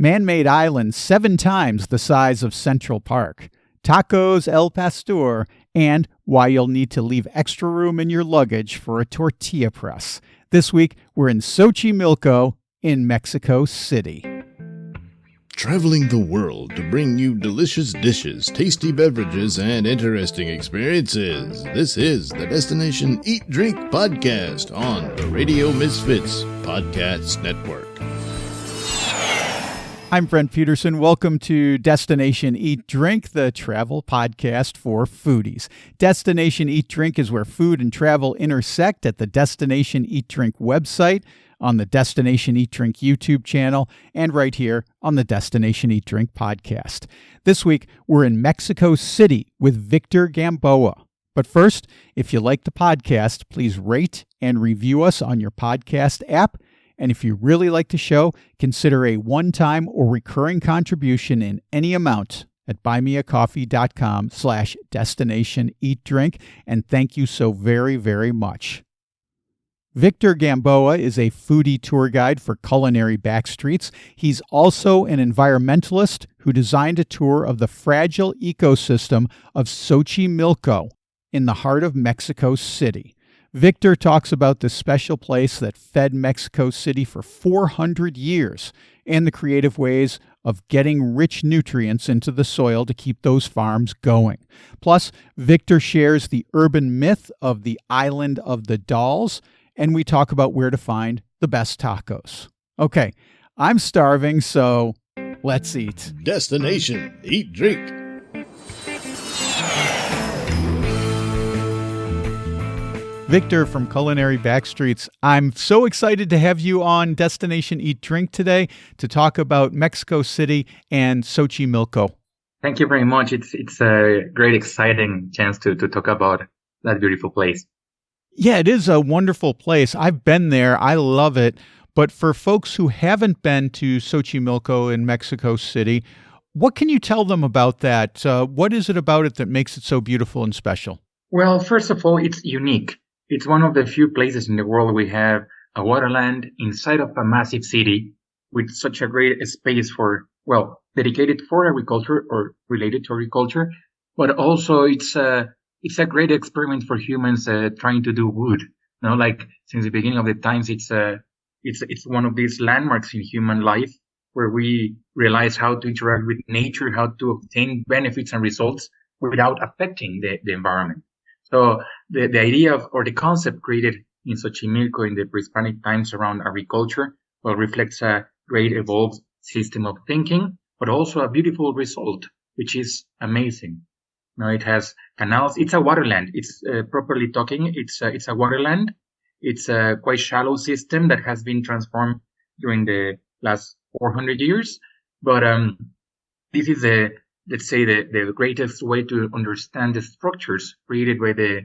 Man-made islands 7 times the size of Central Park. Tacos El Pastor, and why you'll need to leave extra room in your luggage for a tortilla press. This week, we're in Xochimilco in Mexico City. Traveling the world to bring you delicious dishes, tasty beverages, and interesting experiences. This is the Destination Eat Drink Podcast on the Radio Misfits Podcast Network. I'm Brent Peterson. Welcome to Destination Eat Drink, the travel podcast for foodies. Destination Eat Drink is where food and travel intersect at the Destination Eat Drink website, on the Destination Eat Drink YouTube channel, and right here on the Destination Eat Drink podcast. This week, we're in Mexico City with Victor Gamboa. But first, if you like the podcast, please rate and review us on your podcast app. And if you really like the show, consider a one-time or recurring contribution in any amount at buymeacoffee.com/destinationeatdrink. And thank you so very, very much. Victor Gamboa is a foodie tour guide for Culinary Backstreets. He's also an environmentalist who designed a tour of the fragile ecosystem of Xochimilco in the heart of Mexico City. Victor talks about this special place that fed Mexico City for 400 years and the creative ways of getting rich nutrients into the soil to keep those farms going. Plus, Victor shares the urban myth of the Island of the Dolls, and we talk about where to find the best tacos. Okay, I'm starving, so let's eat. Destination Eat Drink. Victor from Culinary Backstreets, I'm so excited to have you on Destination Eat Drink today to talk about Mexico City and Xochimilco. Thank you very much. It's a great, exciting chance to talk about that beautiful place. Yeah, it is a wonderful place. I've been there. I love it. But for folks who haven't been to Xochimilco in Mexico City, what can you tell them about that? What is it about it that makes it so beautiful and special? Well, first of all, it's unique. It's one of the few places in the world we have a waterland inside of a massive city with such a great space dedicated for agriculture or related to agriculture. But also it's a great experiment for humans trying to do good. You know, like since the beginning of the times, it's one of these landmarks in human life where we realize how to interact with nature, how to obtain benefits and results without affecting the environment. So the idea or the concept created in Xochimilco in the pre-Hispanic times around agriculture, reflects a great evolved system of thinking, but also a beautiful result, which is amazing. Now it has canals. It's a waterland. It's properly talking. It's a waterland. It's a quite shallow system that has been transformed during the last 400 years. But this is let's say the greatest way to understand the structures created by the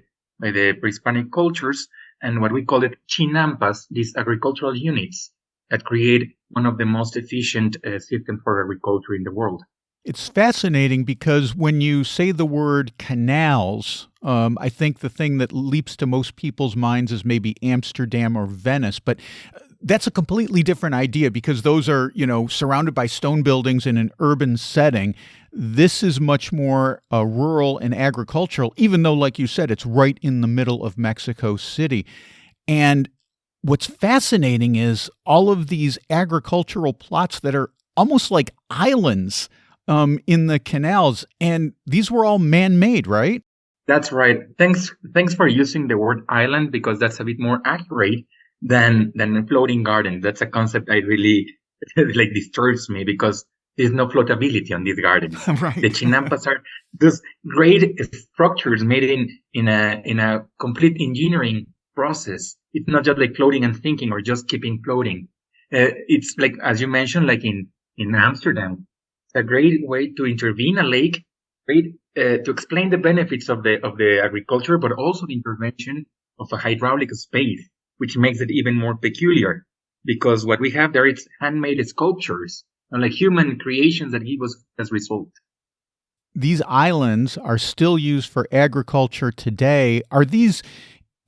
pre-Hispanic cultures and what we call it chinampas, these agricultural units that create one of the most efficient systems for agriculture in the world. It's fascinating because when you say the word canals, I think the thing that leaps to most people's minds is maybe Amsterdam or Venice, but that's a completely different idea because those are, surrounded by stone buildings in an urban setting. This is much more rural and agricultural, even though, like you said, it's right in the middle of Mexico City. And what's fascinating is all of these agricultural plots that are almost like islands in the canals, and these were all man-made, right? That's right. Thanks for using the word island because that's a bit more accurate than a floating garden. That's a concept I really disturbs me because there's no floatability on these gardens. Right. The chinampas are those great structures made in a complete engineering process. It's not just like floating and thinking or just keeping floating. It's like, as you mentioned, like in Amsterdam, it's a great way to intervene a lake, great to explain the benefits of the agriculture, but also the intervention of a hydraulic space, which makes it even more peculiar because what we have there, it's handmade sculptures and like human creations that give us as result. These islands are still used for agriculture today. Are these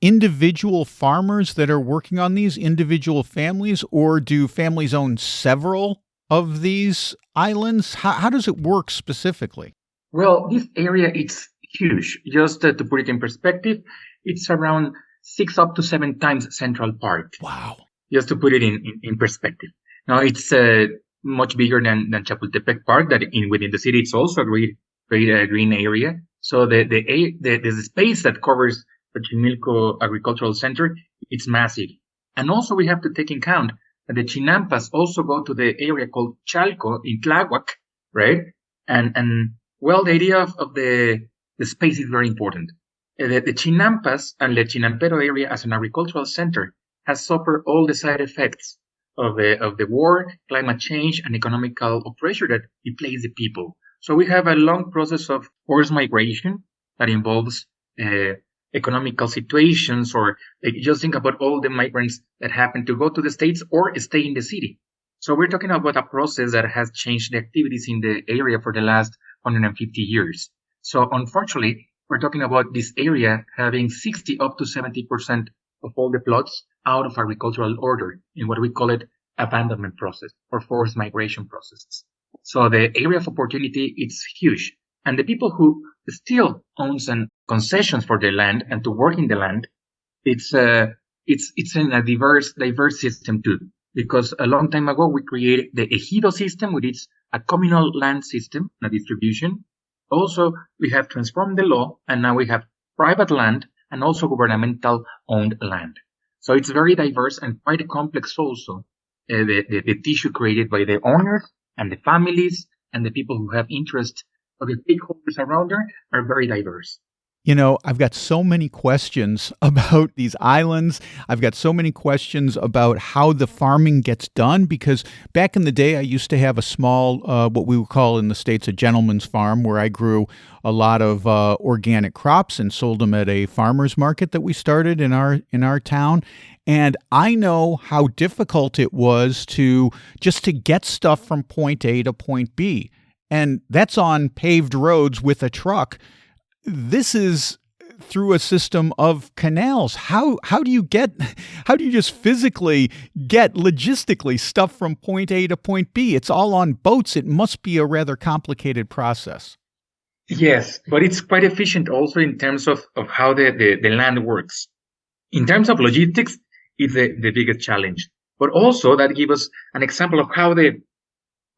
individual farmers that are working on these, individual families, or do families own several of these islands? How does it work specifically? Well, this area it's huge. Just to put it in perspective, it's around 6 up to 7 times Central Park. Wow. Just to put it in perspective. Now it's much bigger than Chapultepec Park. That within the city, it's also a great green area. So the space that covers the Xochimilco Agricultural Center, it's massive. And also we have to take in account that the Chinampas also go to the area called Chalco in Tláhuac, right? And well, the idea of the space is very important. The Chinampas and the Chinampero area as an agricultural center has suffered all the side effects of the war, climate change, and economical pressure that it places the people. So we have a long process of forced migration that involves economical situations, or just think about all the migrants that happen to go to the States or stay in the city. So we're talking about a process that has changed the activities in the area for the last 150 years. So unfortunately, we're talking about this area having 60 up to 70% of all the plots out of agricultural order in what we call it abandonment process or forced migration processes. So the area of opportunity is huge. And the people who still owns and concessions for the land and to work in the land, it's in a diverse system too. Because a long time ago, we created the ejido system, which is a communal land system, a distribution. Also, we have transformed the law, and now we have private land and also governmental owned land. So it's very diverse and quite complex also, the tissue created by the owners and the families and the people who have interest. So the stakeholders around there are very diverse. You know, I've got so many questions about these islands. I've got so many questions about how the farming gets done, because back in the day, I used to have a small, what we would call in the States, a gentleman's farm, where I grew a lot of organic crops and sold them at a farmer's market that we started in our town. And I know how difficult it was to get stuff from point A to point B. And that's on paved roads with a truck. This is through a system of canals. How do you just physically get logistically stuff from point A to point B? It's all on boats. It must be a rather complicated process. Yes, but it's quite efficient also in terms of how the land works. In terms of logistics, it's the biggest challenge. But also that gives us an example of how the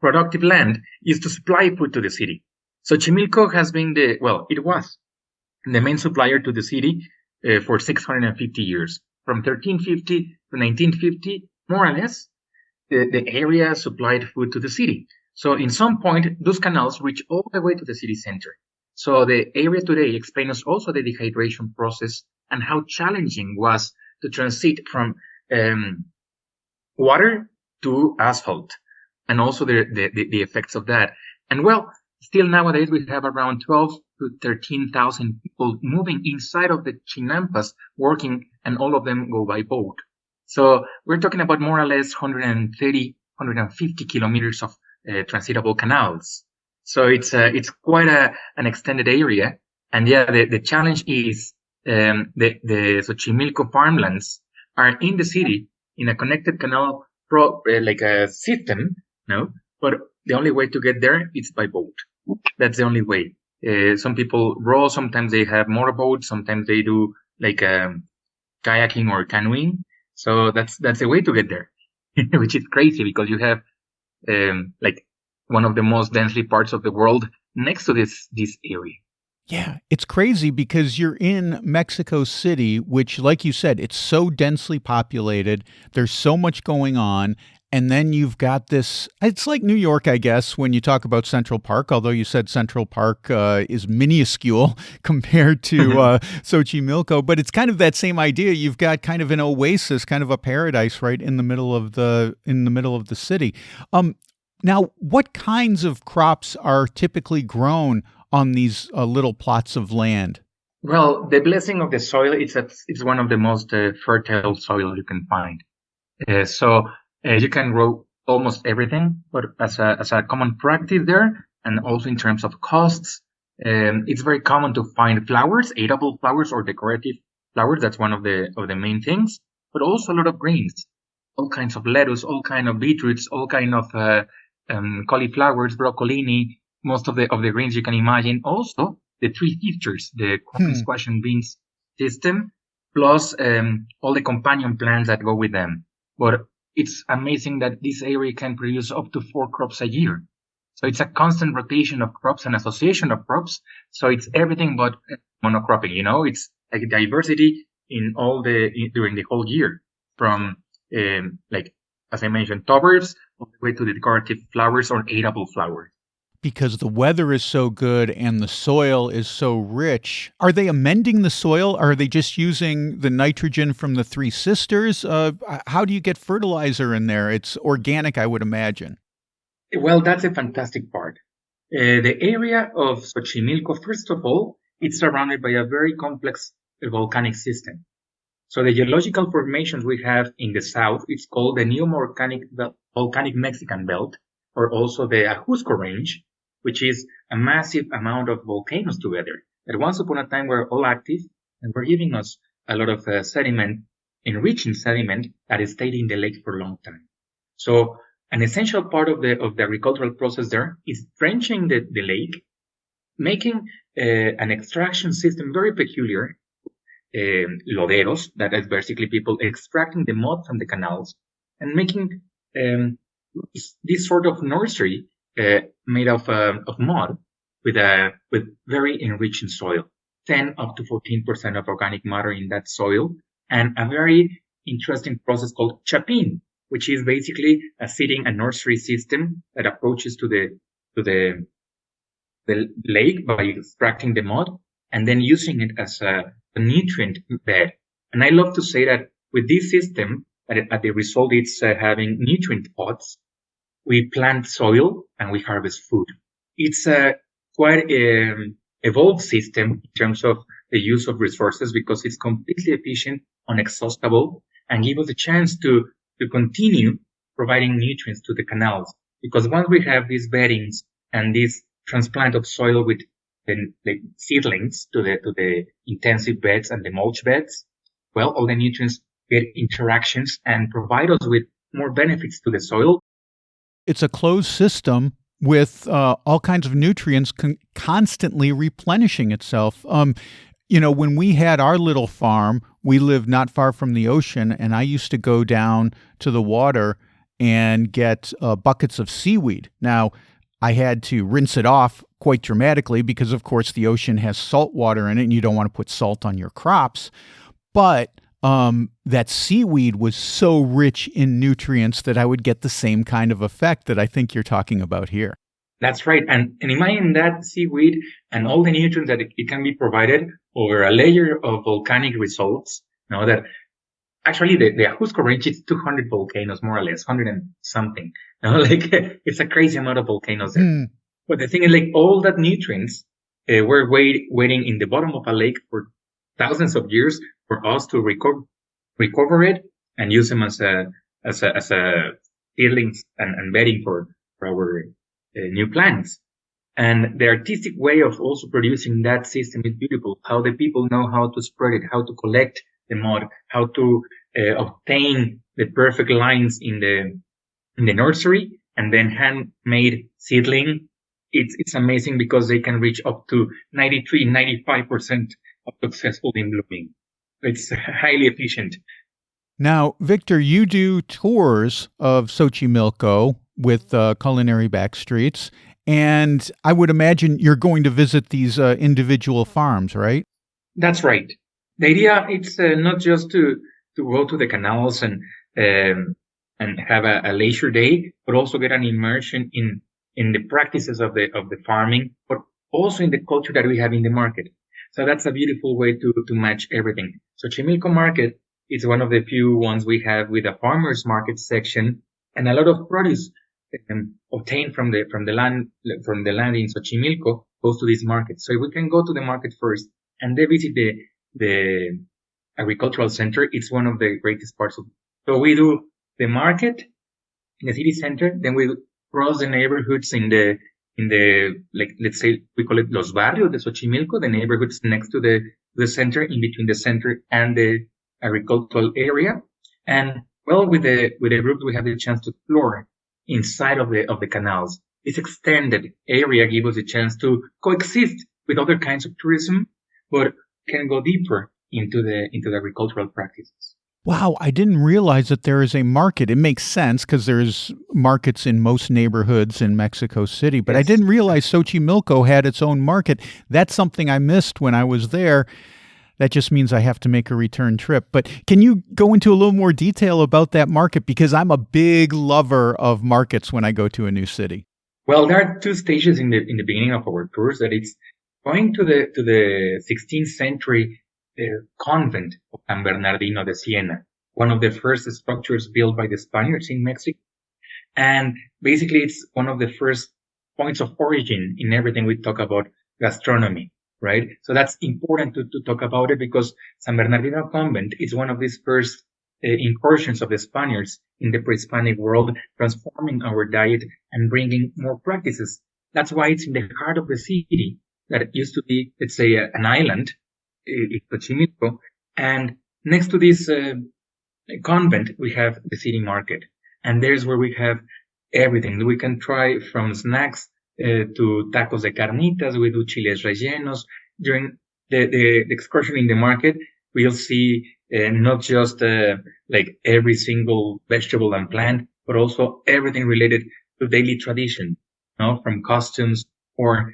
productive land is to supply food to the city. Xochimilco has been it was the main supplier to the city for 650 years. From 1350 to 1950, more or less, the area supplied food to the city. So in some point, those canals reach all the way to the city center. So the area today explains also the dehydration process and how challenging was to transit from water to asphalt, and also the effects of that. And well, still nowadays we have around 12 to 13,000 people moving inside of the Chinampas working, and all of them go by boat. So we're talking about more or less 130, 150 kilometers of transitable canals. So it's quite an extended area. And yeah, the challenge is the Xochimilco farmlands are in the city in a connected canal like a system, no? But the only way to get there is by boat. That's the only way. Some people row, sometimes they have motorboats, sometimes they do like kayaking or canoeing. So that's the way to get there, which is crazy because you have like one of the most densely parts of the world next to this area. Yeah, it's crazy because you're in Mexico City, which, like you said, it's so densely populated. There's so much going on. And then you've got this, it's like New York, I guess, when you talk about Central Park, although you said Central Park is minuscule compared to Xochimilco. But it's kind of that same idea. You've got kind of an oasis, kind of a paradise right in the middle of the city. Now, what kinds of crops are typically grown on these little plots of land? Well, the blessing of the soil, it's one of the most fertile soil you can find. You can grow almost everything, but as a common practice there, and also in terms of costs, it's very common to find flowers, edible flowers or decorative flowers. That's one of the main things, but also a lot of grains, all kinds of lettuce, all kind of beetroots, all kind of cauliflowers, broccolini, most of the greens you can imagine. Also, the three features, the corn, squash, and beans system, plus all the companion plants that go with them. But it's amazing that this area can produce up to 4 crops a year. So it's a constant rotation of crops and association of crops. So it's everything but monocropping, it's like diversity in during the whole year, from like, as I mentioned, tubers all the way to the decorative flowers or edible flowers. Because the weather is so good and the soil is so rich, are they amending the soil? Are they just using the nitrogen from the Three Sisters? How do you get fertilizer in there? It's organic, I would imagine. Well, that's a fantastic part. The area of Xochimilco, first of all, it's surrounded by a very complex volcanic system. So the geological formations we have in the south, it's called the Volcanic Mexican Belt, or also the Ajusco Range, which is a massive amount of volcanoes together that once upon a time were all active and were giving us a lot of sediment, enriching sediment that stayed in the lake for a long time. So an essential part of the agricultural process there is drenching the lake, making an extraction system very peculiar, loderos, that is basically people extracting the mud from the canals and making this sort of nursery made of mud with very enriched soil, 10 up to 14% of organic matter in that soil, and a very interesting process called chapin, which is basically a nursery system that approaches to the lake by extracting the mud and then using it as a nutrient bed. And I love to say that with this system, at the result, it's having nutrient pots. We plant soil and we harvest food. It's a quite evolved system in terms of the use of resources because it's completely efficient, unexhaustible, and give us a chance to continue providing nutrients to the canals. Because once we have these beddings and this transplant of soil with the seedlings to the intensive beds and the mulch beds, well, all the nutrients get interactions and provide us with more benefits to the soil. It's a closed system with all kinds of nutrients constantly replenishing itself. When we had our little farm, we lived not far from the ocean, and I used to go down to the water and get buckets of seaweed. Now, I had to rinse it off quite dramatically because, of course, the ocean has salt water in it, and you don't want to put salt on your crops. But that seaweed was so rich in nutrients that I would get the same kind of effect that I think you're talking about here. That's right. And imagine that seaweed and all the nutrients that it can be provided over a layer of volcanic results. That actually the Ajusco Range is 200 volcanoes, more or less, 100 and something. It's a crazy amount of volcanoes there. But the thing is, all that nutrients were waiting in the bottom of a lake for thousands of years for us to recover it and use them as a seedlings and bedding for our new plants. And the artistic way of also producing that system is beautiful. How the people know how to spread it, how to collect the mud, how to obtain the perfect lines in the nursery, and then handmade seedling. It's amazing because they can reach up to 95% of successful in blooming. It's highly efficient. Now, Victor, you do tours of Xochimilco with Culinary Backstreets, and I would imagine you're going to visit these individual farms, right? That's right. The idea it's not just to go to the canals and have a leisure day, but also get an immersion in the practices of the farming, but also in the culture that we have in the market. So that's a beautiful way to match everything. So Xochimilco Market is one of the few ones we have with a farmers market section and a lot of produce obtained from the land in Xochimilco goes to this market. So we can go to the market first and then visit the agricultural center. It's one of the greatest parts of it. So we do the market in the city center, then we cross the neighborhoods in the let's say we call it Los Barrios de Xochimilco, the neighborhoods next to the center, in between the center and the agricultural area. And well, with the group, we have the chance to explore inside of the canals. This extended area gives us a chance to coexist with other kinds of tourism, but can go deeper into the agricultural practices. Wow, I didn't realize that there is a market. It makes sense because there's markets in most neighborhoods in Mexico City, but I Yes. didn't realize Xochimilco had its own market. That's something I missed when I was there. That just means I have to make a return trip. But can you go into a little more detail about that market? Because I'm a big lover of markets when I go to a new city. Well, there are two stages in the beginning of our tours. That it's going to the 16th century convent of San Bernardino de Siena, one of the first structures built by the Spaniards in Mexico. And basically, it's one of the first points of origin in everything we talk about gastronomy, right? So that's important to talk about it because San Bernardino Convent is one of these first incursions of the Spaniards in the pre-Hispanic world, transforming our diet and bringing more practices. That's why it's in the heart of the city that it used to be, let's say, an island, Xochimilco. And next to this convent, we have the city market. And there's where we have everything. We can try from snacks to tacos de carnitas. We do chiles rellenos. During the excursion in the market, we'll see not just like every single vegetable and plant, but also everything related to daily tradition, from costumes or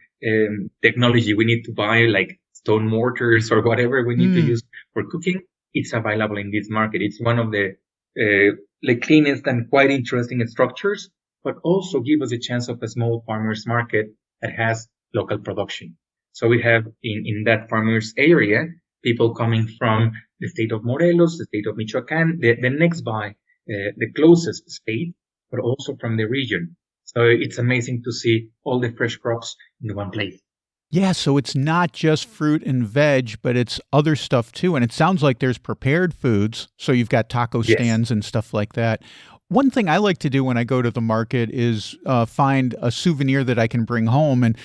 technology we need to buy, like stone mortars or whatever we need to use for cooking. It's available in this market. It's one of the cleanest and quite interesting structures, but also give us a chance of a small farmers market that has local production. So we have in that farmers area, people coming from the state of Morelos, the state of Michoacán, the next by, the closest state, but also from the region. So it's amazing to see all the fresh crops in one place. Yeah, so it's not just fruit and veg, but it's other stuff too. And it sounds like there's prepared foods. So you've got taco stands and stuff like that. One thing I like to do when I go to the market is find a souvenir that I can bring home. And,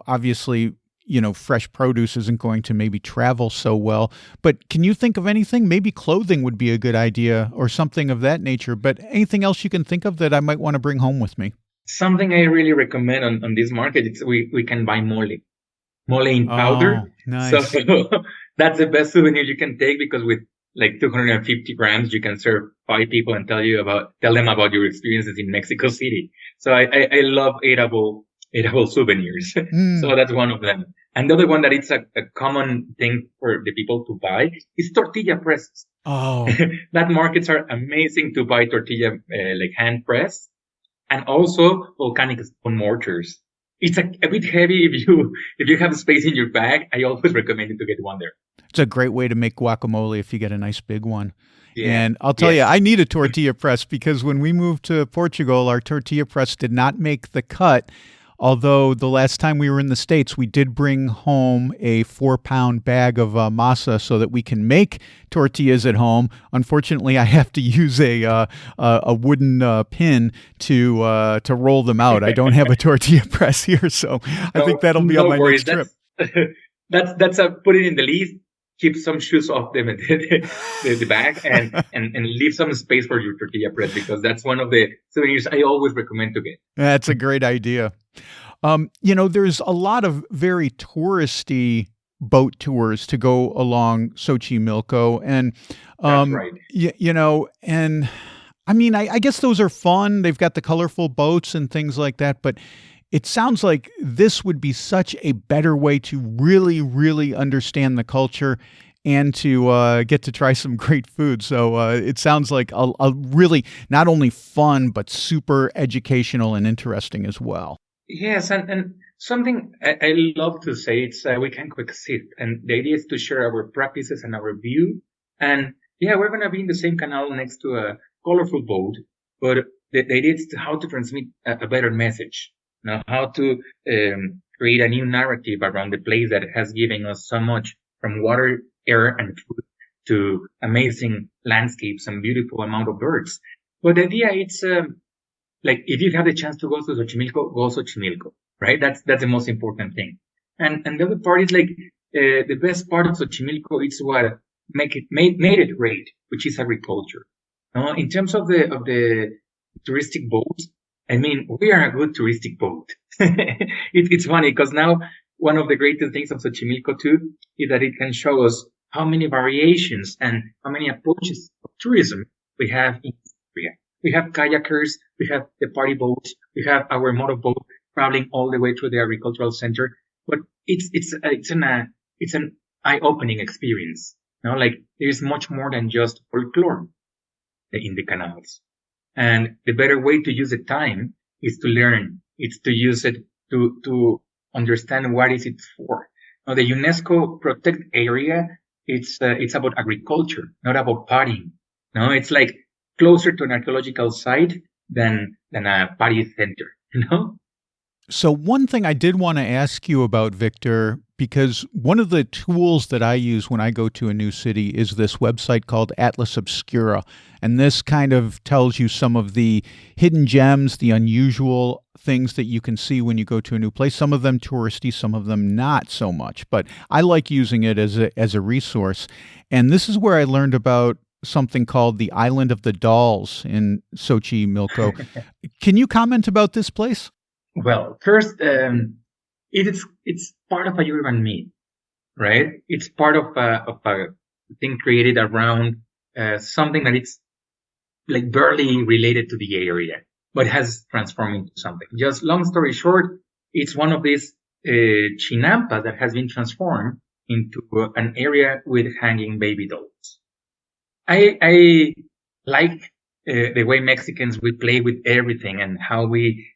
obviously, fresh produce isn't going to maybe travel so well. But can you think of anything? Maybe clothing would be a good idea or something of that nature. But anything else you can think of that I might want to bring home with me? Something I really recommend on this market is we can buy mole in powder. Oh, nice. So that's the best souvenir you can take because with like 250 grams, you can serve 5 people and tell them about your experiences in Mexico City. So I love eatable souvenirs. So that's one of them. And the other one that it's a common thing for the people to buy is tortilla presses. Oh, that markets are amazing to buy tortilla, like hand press, and also volcanic stone mortars. It's a bit heavy if you have space in your bag. I always recommend it to get one there. it's a great way to make guacamole if you get a nice big one. Yeah. And I'll tell you, I need a tortilla press because when we moved to Portugal, our tortilla press did not make the cut. Although the last time we were in the States, we did bring home a 4-pound bag of masa so that we can make tortillas at home. Unfortunately, I have to use a wooden pin to roll them out. I don't have a tortilla press here, so I think that'll be on my next trip. That's put it in the list. Keep some shoes off the bag and leave some space for your tortilla press because that's one of the souvenirs I always recommend to get. That's a great idea. There's a lot of very touristy boat tours to go along Xochimilco. And, That's right. And I mean, I guess those are fun. They've got the colorful boats and things like that. But it sounds like this would be such a better way to really, really understand the culture and to get to try some great food. So it sounds like a really not only fun, but super educational and interesting as well. Yes, and something I love to say, it's we can coexist. And the idea is to share our practices and our view. And yeah, we're going to be in the same canal next to a colorful boat, but the idea is how to transmit a better message. How to create a new narrative around the place that has given us so much, from water, air, and food to amazing landscapes and beautiful amount of birds. But the idea it's like if you have the chance to go to Xochimilco, go Xochimilco, right? That's the most important thing. And the other part is like the best part of Xochimilco is what made it great, which is agriculture. In terms of the touristic boats, I mean, we are a good touristic boat. It's funny because now one of the greatest things of Xochimilco too is that it can show us how many variations and how many approaches of tourism we have in this area. We have kayakers, we have the party boats, we have our motorboat traveling all the way through the agricultural center. But it's an eye-opening experience. You know, like there's much more than just folklore in the canals. And the better way to use the time is to learn. It's to use it to understand what is it for. Now, the UNESCO protect area, it's about agriculture, not about partying. No, it's like closer to an archaeological site than a party center, you know? So, one thing I did want to ask you about, Victor, because one of the tools that I use when I go to a new city is this website called Atlas Obscura. And this kind of tells you some of the hidden gems, the unusual things that you can see when you go to a new place. Some of them touristy, some of them not so much. But I like using it as a resource. And this is where I learned about something called the Island of the Dolls in Xochimilco. Can you comment about this place? Well, first, it's part of a urban myth, right? It's part of a thing created around something that it's like barely related to the area, but has transformed into something. Just long story short, it's one of these chinampas that has been transformed into an area with hanging baby dolls. I like the way Mexicans we play with everything and how we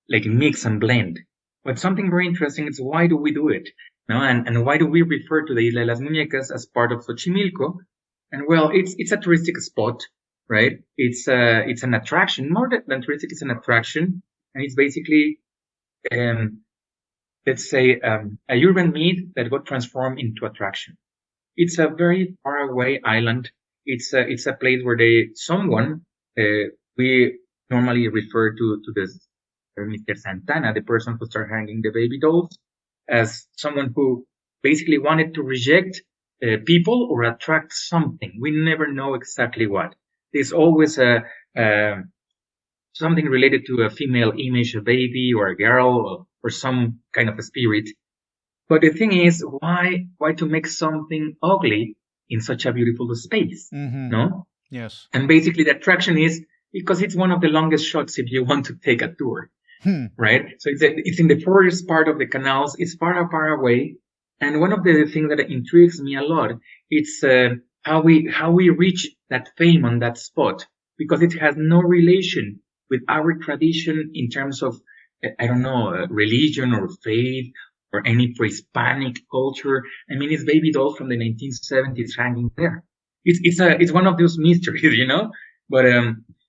like mix and blend. But something very interesting is why do we do it? No, and why do we refer to the Isla de las Muñecas as part of Xochimilco? And well, it's a touristic spot, right? It's an attraction, more than touristic, it's an attraction. And it's basically, let's say, a urban myth that got transformed into attraction. It's a very far away island. It's a place where we normally refer to this Mr. Santana, the person who started hanging the baby dolls, as someone who basically wanted to reject people or attract something. We never know exactly what. There's always something related to a female image, a baby or a girl or some kind of a spirit. But the thing is, why to make something ugly in such a beautiful space? Mm-hmm. No? Yes. And basically the attraction is because it's one of the longest shots if you want to take a tour. Right? So it's in the forest part of the canals. It's far away. And one of the things that intrigues me a lot, it's how we reach that fame on that spot, because it has no relation with our tradition in terms of, I don't know, religion or faith or any pre-Hispanic culture. I mean, it's baby dolls from the 1970s hanging there. It's one of those mysteries, you know, but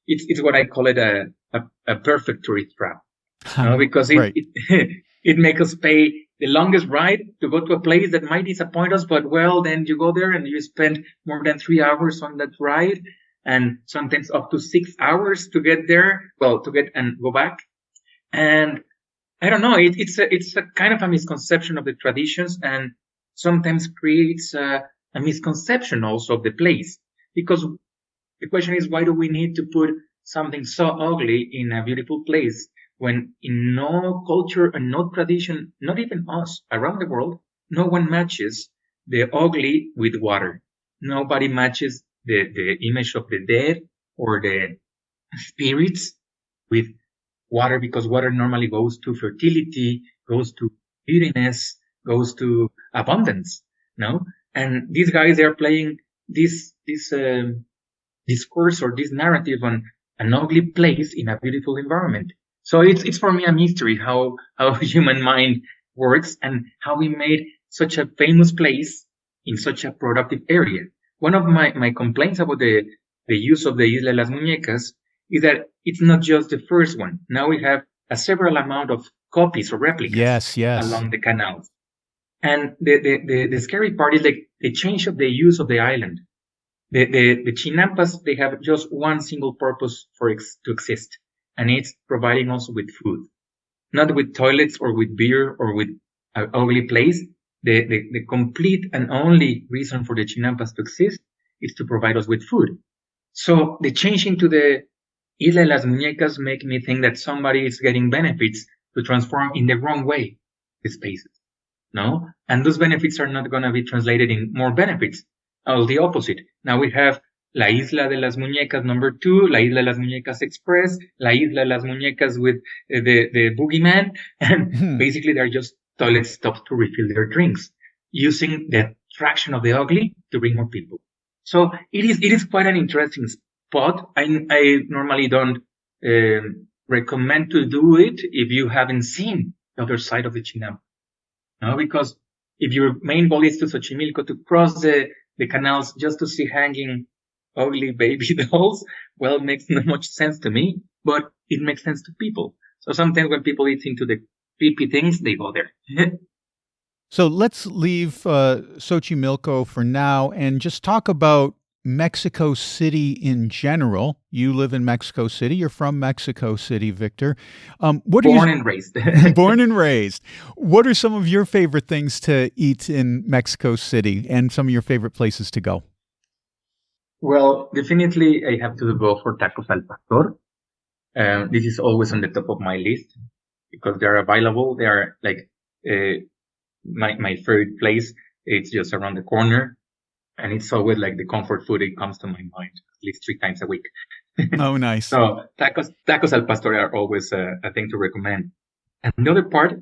it's what I call it a perfect tourist trap. Because it makes us pay the longest ride to go to a place that might disappoint us, but well, then you go there and you spend more than 3 hours on that ride, and sometimes up to 6 hours to get there. Well, to get and go back, and I don't know. It's a kind of a misconception of the traditions, and sometimes creates a misconception also of the place. Because the question is, why do we need to put something so ugly in a beautiful place? When in no culture and no tradition, not even us around the world, no one matches the ugly with water. Nobody matches the image of the dead or the spirits with water, because water normally goes to fertility, goes to beautiness, goes to abundance. No? And these guys, they're playing this discourse or this narrative on an ugly place in a beautiful environment. So it's for me a mystery how human mind works and how we made such a famous place in such a productive area. One of my complaints about the use of the Isla de las Muñecas is that it's not just the first one. Now we have a several amount of copies or replicas along the canals. And the scary part is like the change of the use of the island. The chinampas, they have just one single purpose to exist. And it's providing also with food, not with toilets or with beer or with an ugly place. The complete and only reason for the chinampas to exist is to provide us with food. So the change into the Isla de las Muñecas make me think that somebody is getting benefits to transform in the wrong way the spaces. No? And those benefits are not going to be translated in more benefits. All the opposite. Now we have La Isla de las Muñecas number 2, La Isla de las Muñecas Express, La Isla de las Muñecas with the boogeyman, and basically they're just toilet stops to refill their drinks, using the attraction of the ugly to bring more people. So it is quite an interesting spot. I normally don't recommend to do it if you haven't seen the other side of the Chinampa. No, because if your main goal is to Xochimilco to cross the canals just to see hanging ugly baby dolls, well, it makes not much sense to me, but it makes sense to people. So sometimes when people eat into the creepy things, they go there. So let's leave Xochimilco for now and just talk about Mexico City in general. You live in Mexico City. You're from Mexico City, Victor. Born and raised. Born and raised. What are some of your favorite things to eat in Mexico City and some of your favorite places to go? Well, definitely I have to go for tacos al pastor. This is always on the top of my list because they're available. They are like my favorite place. It's just around the corner. And it's always like the comfort food. It comes to my mind at least 3 times a week. Oh, nice. So tacos al pastor are always a thing to recommend. And the other part,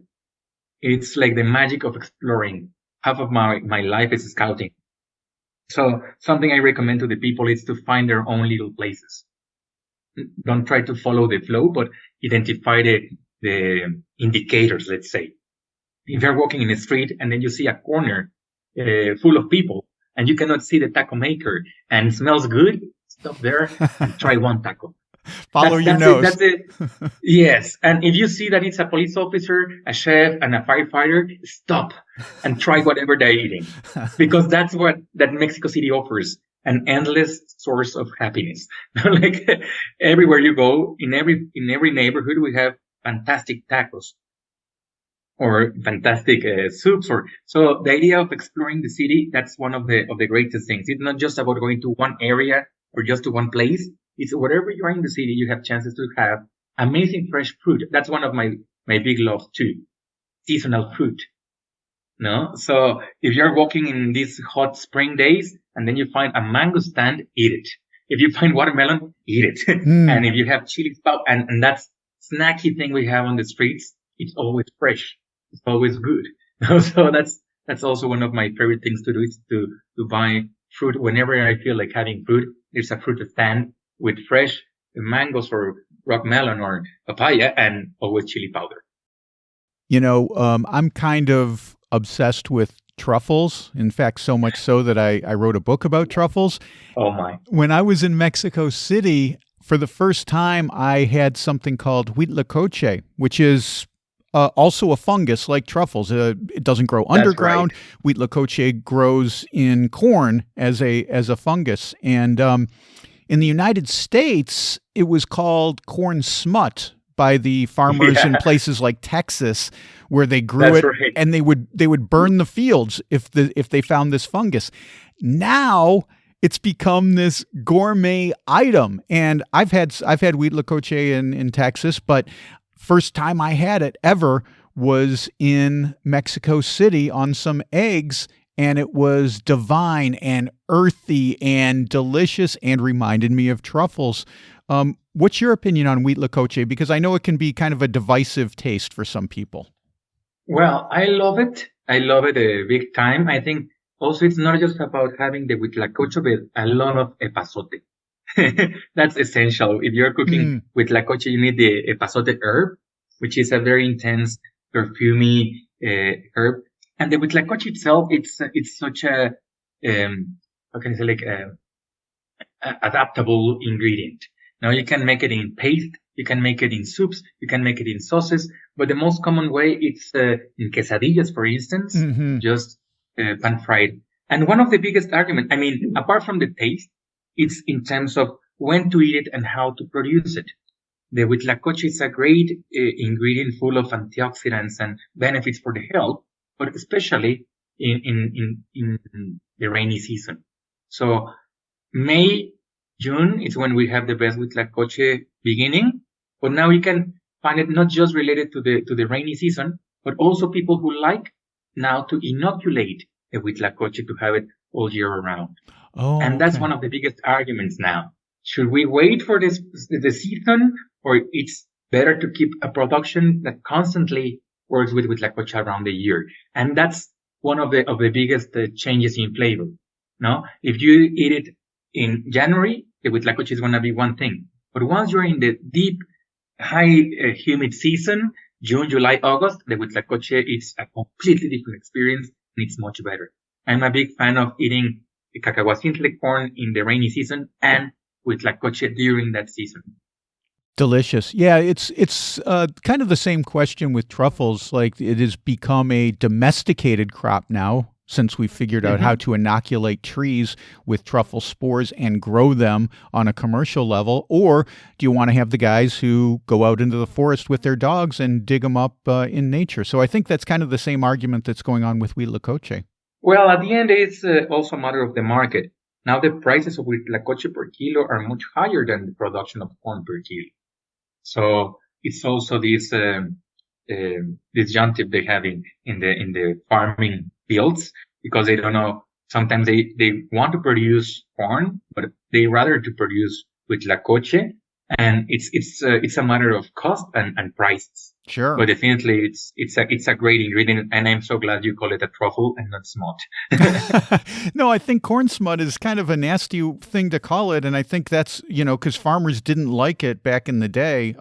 it's like the magic of exploring. Half of my life is scouting. So something I recommend to the people is to find their own little places. Don't try to follow the flow, but identify the indicators, let's say. If you're walking in a street and then you see a corner full of people, and you cannot see the taco maker and it smells good, stop there and try one taco. Follow your nose. That's it. Yes. And if you see that it's a police officer, a chef, and a firefighter, stop and try whatever they're eating. Because that's what that Mexico City offers, an endless source of happiness. Like everywhere you go, in every neighborhood, we have fantastic tacos. Or fantastic soups, so the idea of exploring the city, that's one of the greatest things. It's not just about going to one area or just to one place. It's wherever you are in the city, you have chances to have amazing fresh fruit. That's one of my big loves too. Seasonal fruit. No? So if you're walking in these hot spring days and then you find a mango stand, eat it. If you find watermelon, eat it. And if you have chili spout and that snacky thing we have on the streets, it's always fresh. It's always good. So that's also one of my favorite things to do is to buy fruit whenever I feel like having fruit. There's a fruit stand with fresh mangoes or rock melon or papaya and always chili powder. You know, I'm kind of obsessed with truffles. In fact, so much so that I wrote a book about truffles. Oh my. When I was in Mexico City, for the first time, I had something called huitlacoche, which is also a fungus like truffles. It doesn't grow underground. Right. Huitlacoche grows in corn as a fungus. And in the United States, it was called corn smut by the farmers in places like Texas, where they grew it, right. And they would burn the fields if they found this fungus. Now it's become this gourmet item, and I've had huitlacoche in Texas, but first time I had it ever was in Mexico City on some eggs, and it was divine and earthy and delicious and reminded me of truffles. What's your opinion on huitlacoche? Because I know it can be kind of a divisive taste for some people. Well, I love it. I love it big time. I think also it's not just about having the huitlacoche, but a lot of epazote. That's essential. If you're cooking with huitlacoche, you need the epazote herb, which is a very intense, perfumey herb. And the huitlacoche itself, it's such a how can I say, like adaptable ingredient. Now you can make it in paste, you can make it in soups, you can make it in sauces, but the most common way it's in quesadillas, for instance, just pan fried. And one of the biggest arguments, I mean, apart from the taste, it's in terms of when to eat it and how to produce it. The huitlacoche is a great ingredient full of antioxidants and benefits for the health, but especially in the rainy season. So May, June is when we have the best huitlacoche beginning, but now you can find it not just related to the rainy season, but also people who like now to inoculate the huitlacoche to have it all year around. Oh, And that's okay. one of the biggest arguments now. Should we wait for the season, or it's better to keep a production that constantly works with huitlacoche around the year? And that's one of the biggest changes in flavor. No, if you eat it in January, the huitlacoche is going to be one thing. But once you're in the deep, high humid season, June, July, August, the huitlacoche is a completely different experience, and it's much better. I'm a big fan of eating cacahuacintle corn in the rainy season and huitlacoche during that season. Delicious. Yeah, it's kind of the same question with truffles. Like it has become a domesticated crop now since we figured out how Mm-hmm. to inoculate trees with truffle spores and grow them on a commercial level. Or do you want to have the guys who go out into the forest with their dogs and dig them up in nature? So I think that's kind of the same argument that's going on with huitlacoche. Well, at the end, it's also a matter of the market. Now the prices of huitlacoche per kilo are much higher than the production of corn per kilo. So it's also this disjunctive they have in the farming fields, because they don't know. Sometimes they want to produce corn, but they rather to produce huitlacoche, and it's a matter of cost and prices. Sure. But definitely it's a great ingredient, and I'm so glad you call it a truffle and not smut. No, I think corn smut is kind of a nasty thing to call it. And I think that's, because farmers didn't like it back in the day.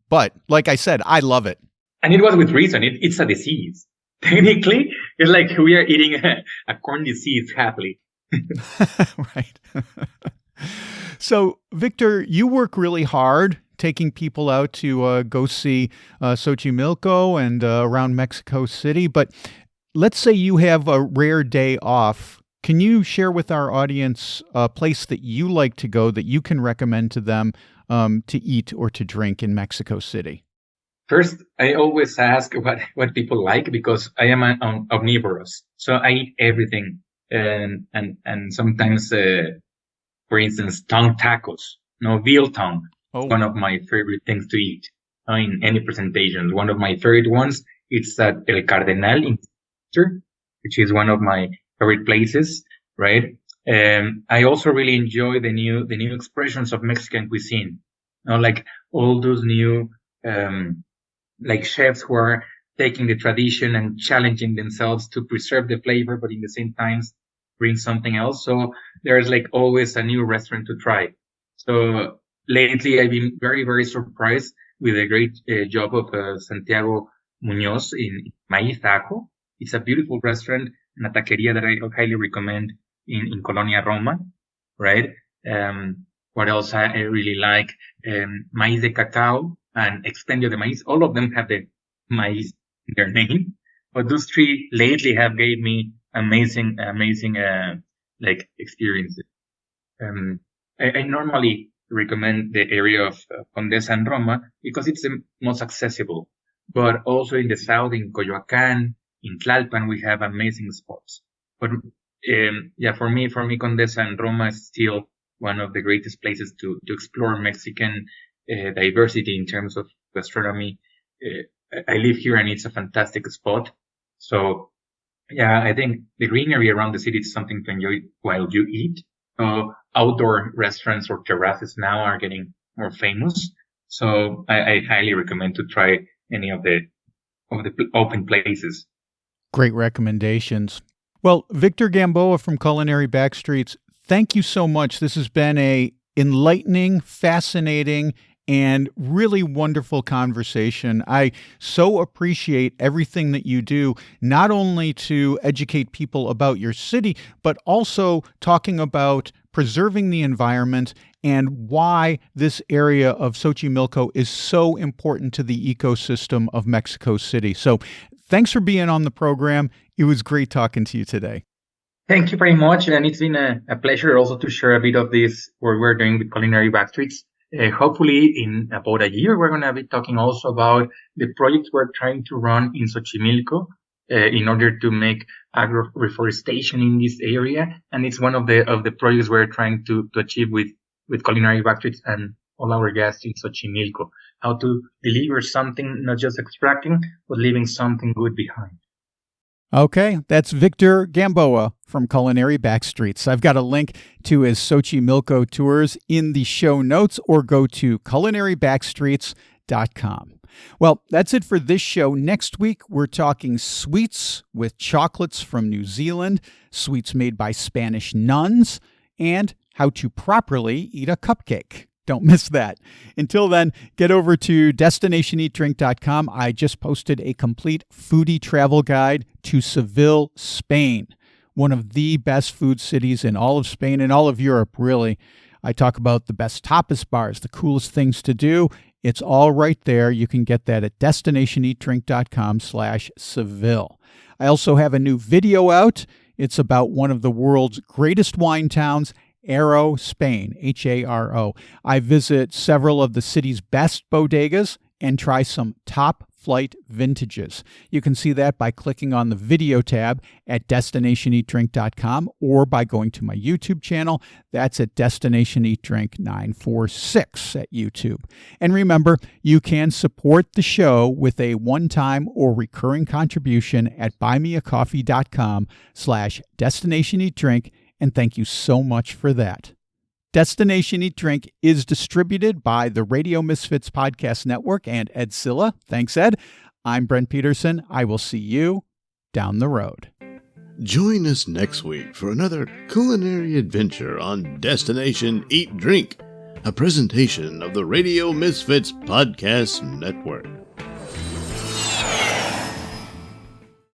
But like I said, I love it. And it was with reason. It's a disease. Technically, it's like we are eating a corn disease happily. Right. So, Victor, you work really hard taking people out to go see Xochimilco and around Mexico City. But let's say you have a rare day off. Can you share with our audience a place that you like to go that you can recommend to them to eat or to drink in Mexico City? First, I always ask what people like, because I am an omnivorous. So I eat everything. And sometimes, for instance, tongue tacos, no, veal tongue. Oh, One of my favorite things to eat in any presentation. One of my favorite ones is at El Cardenal in Chester, which is one of my favorite places, right? I also really enjoy the new expressions of Mexican cuisine. Like all those new, like chefs who are taking the tradition and challenging themselves to preserve the flavor, but in the same time bring something else. So there's like always a new restaurant to try. So lately I've been very, very surprised with the great job of Santiago Munoz in Maíz Taco. It's a beautiful restaurant and a taqueria that I highly recommend in Colonia Roma, right? What else I really like? Maíz de Cacao and Expendio de Maíz. All of them have the maíz in their name, but those three lately have gave me amazing, like experiences. I normally recommend the area of Condesa and Roma because it's the most accessible, but also in the south, in Coyoacán, in Tlalpan, we have amazing spots. But for me, Condesa and Roma is still one of the greatest places to explore Mexican diversity in terms of gastronomy. I live here and it's a fantastic spot. So yeah, I think the greenery around the city is something to enjoy while you eat. Outdoor restaurants or terraces now are getting more famous. So I highly recommend to try any of the open places. great recommendations. Well, Victor Gamboa from Culinary Backstreets, thank you so much. This has been a enlightening, fascinating, and really wonderful conversation. I so appreciate everything that you do, not only to educate people about your city, but also talking about preserving the environment and why this area of Xochimilco is so important to the ecosystem of Mexico City. So thanks for being on the program. It was great talking to you today. Thank you very much. And it's been a pleasure also to share a bit of this, what we're doing with Culinary Backstreets. Hopefully in about a year, we're going to be talking also about the projects we're trying to run in Xochimilco in order to make agroforestation in this area. And it's one of the projects we're trying to achieve with Culinary Backstreets and all our guests in Xochimilco, how to deliver something, not just extracting, but leaving something good behind. Okay, that's Victor Gamboa from Culinary Backstreets. I've got a link to his Xochimilco tours in the show notes, or go to culinarybackstreets.com. Well, that's it for this show. Next week, we're talking sweets with chocolates from New Zealand, sweets made by Spanish nuns, and how to properly eat a cupcake. Don't miss that. Until then, get over to destinationeatdrink.com. I just posted a complete foodie travel guide to Seville, Spain, one of the best food cities in all of Spain and all of Europe, really. I talk about the best tapas bars, the coolest things to do. It's all right there. You can get that at destinationeatdrink.com/Seville. I also have a new video out. It's about one of the world's greatest wine towns, Haro, Spain, Haro. I visit several of the city's best bodegas and try some top-flight vintages. You can see that by clicking on the video tab at destinationeatdrink.com or by going to my YouTube channel. That's at Destination Eat Drink 946 at YouTube. And remember, you can support the show with a one-time or recurring contribution at buymeacoffee.com/Destination Eat Drink. And thank you so much for that. Destination Eat Drink is distributed by the Radio Misfits Podcast Network and Edzilla. Thanks, Ed. I'm Brent Peterson. I will see you down the road. Join us next week for another culinary adventure on Destination Eat Drink, a presentation of the Radio Misfits Podcast Network.